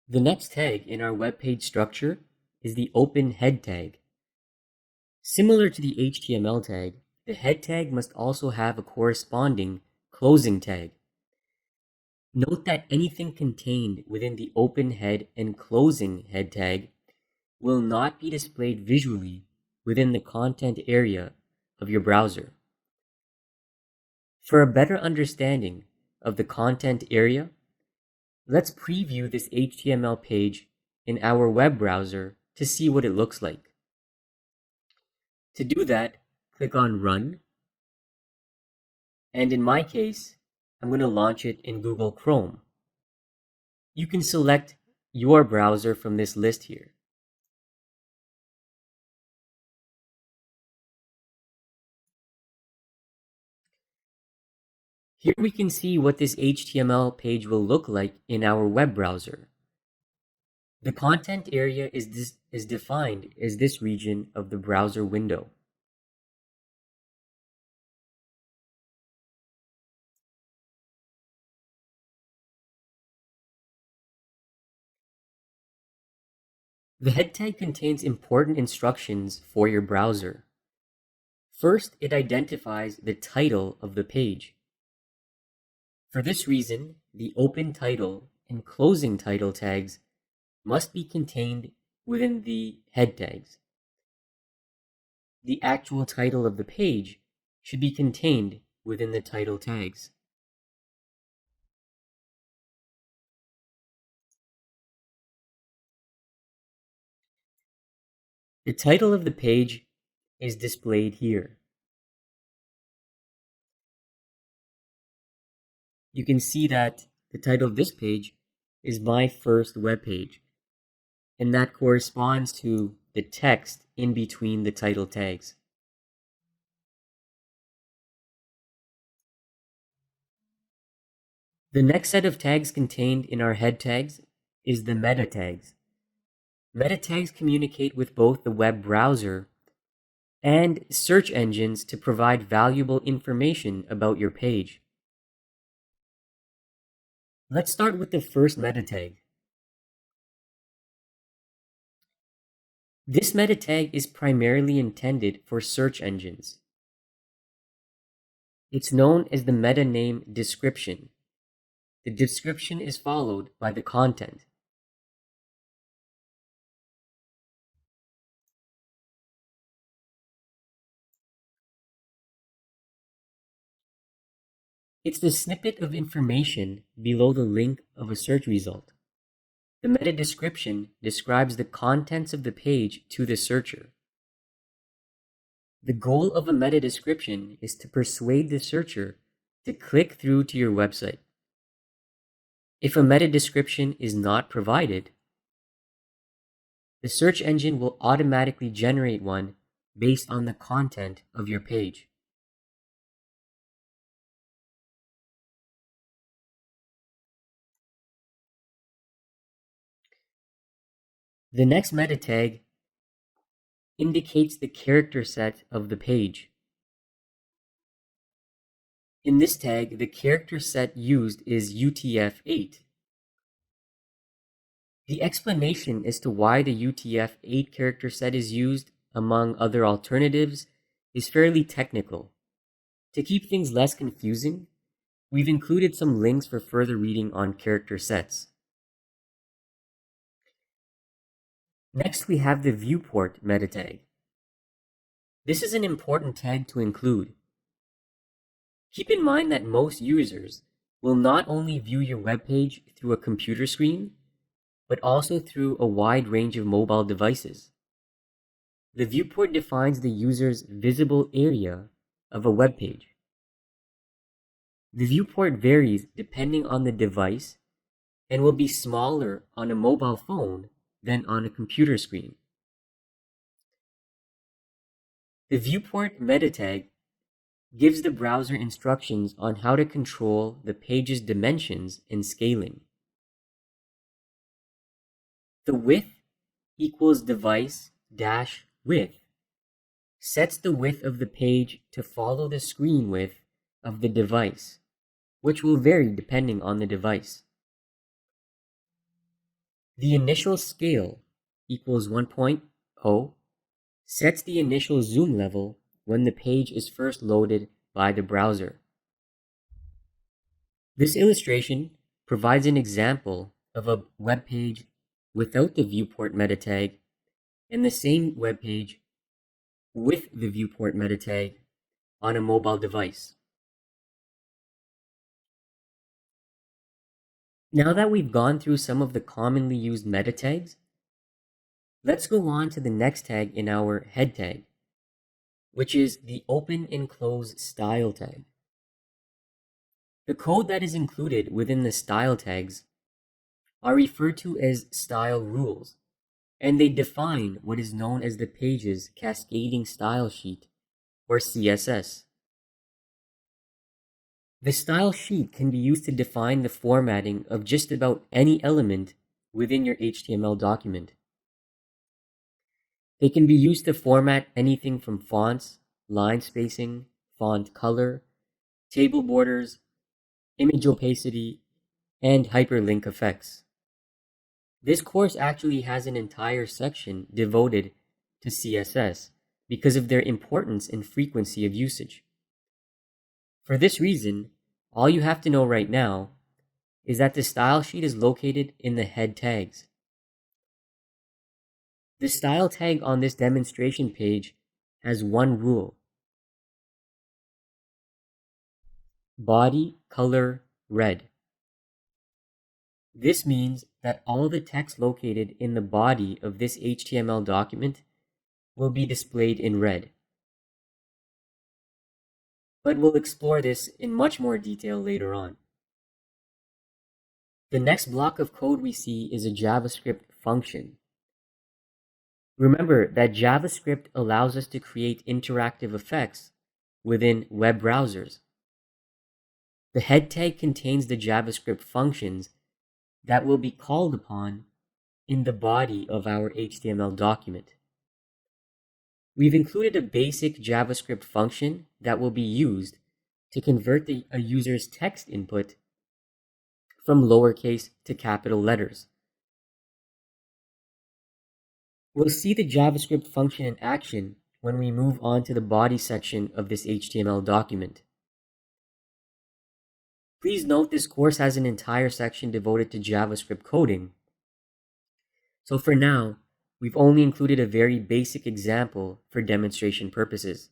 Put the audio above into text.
The next tag in our web page structure is the open head tag. Similar to the HTML tag, the head tag must also have a corresponding closing tag. Note that anything contained within the open head and closing head tag will not be displayed visually within the content area of your browser. For a better understanding of the content area, let's preview this HTML page in our web browser to see what it looks like. To do that, click on Run, and in my case, I'm going to launch it in Google Chrome. You can select your browser from this list here. Here we can see what this HTML page will look like in our web browser. The content area is defined as this region of the browser window. The head tag contains important instructions for your browser. First, it identifies the title of the page. For this reason, the open title and closing title tags must be contained within the head tags. The actual title of the page should be contained within the title tags. The title of the page is displayed here. You can see that the title of this page is my first web page, and that corresponds to the text in between the title tags. The next set of tags contained in our head tags is the meta tags. Meta tags communicate with both the web browser and search engines to provide valuable information about your page. Let's start with the first meta tag. This meta tag is primarily intended for search engines. It's known as the meta name description. The description is followed by the content. It's the snippet of information below the link of a search result. The meta description describes the contents of the page to the searcher. The goal of a meta description is to persuade the searcher to click through to your website. If a meta description is not provided, the search engine will automatically generate one based on the content of your page. The next meta tag indicates the character set of the page. In this tag, the character set used is UTF-8. The explanation as to why the UTF-8 character set is used, among other alternatives, is fairly technical. To keep things less confusing, we've included some links for further reading on character sets. Next, we have the viewport meta tag. This is an important tag to include. Keep in mind that most users will not only view your web page through a computer screen, but also through a wide range of mobile devices. The viewport defines the user's visible area of a web page. The viewport varies depending on the device and will be smaller on a mobile phone than on a computer screen. The viewport meta tag gives the browser instructions on how to control the page's dimensions and scaling. The width equals device-width sets the width of the page to follow the screen width of the device, which will vary depending on the device. The initial scale equals 1.0 sets the initial zoom level when the page is first loaded by the browser. This illustration provides an example of a web page without the viewport meta tag and the same web page with the viewport meta tag on a mobile device. Now that we've gone through some of the commonly used meta tags, let's go on to the next tag in our head tag, which is the open and close style tag. The code that is included within the style tags are referred to as style rules, and they define what is known as the page's cascading style sheet, or CSS. The style sheet can be used to define the formatting of just about any element within your HTML document. They can be used to format anything from fonts, line spacing, font color, table borders, image opacity, and hyperlink effects. This course actually has an entire section devoted to CSS because of their importance and frequency of usage. For this reason, all you have to know right now is that the style sheet is located in the head tags. The style tag on this demonstration page has one rule: body color red. This means that all the text located in the body of this HTML document will be displayed in red. But we'll explore this in much more detail later on. The next block of code we see is a JavaScript function. Remember that JavaScript allows us to create interactive effects within web browsers. The head tag contains the JavaScript functions that will be called upon in the body of our HTML document. We've included a basic JavaScript function that will be used to convert a user's text input from lowercase to capital letters. We'll see the JavaScript function in action when we move on to the body section of this HTML document. Please note this course has an entire section devoted to JavaScript coding. So for now, we've only included a very basic example for demonstration purposes.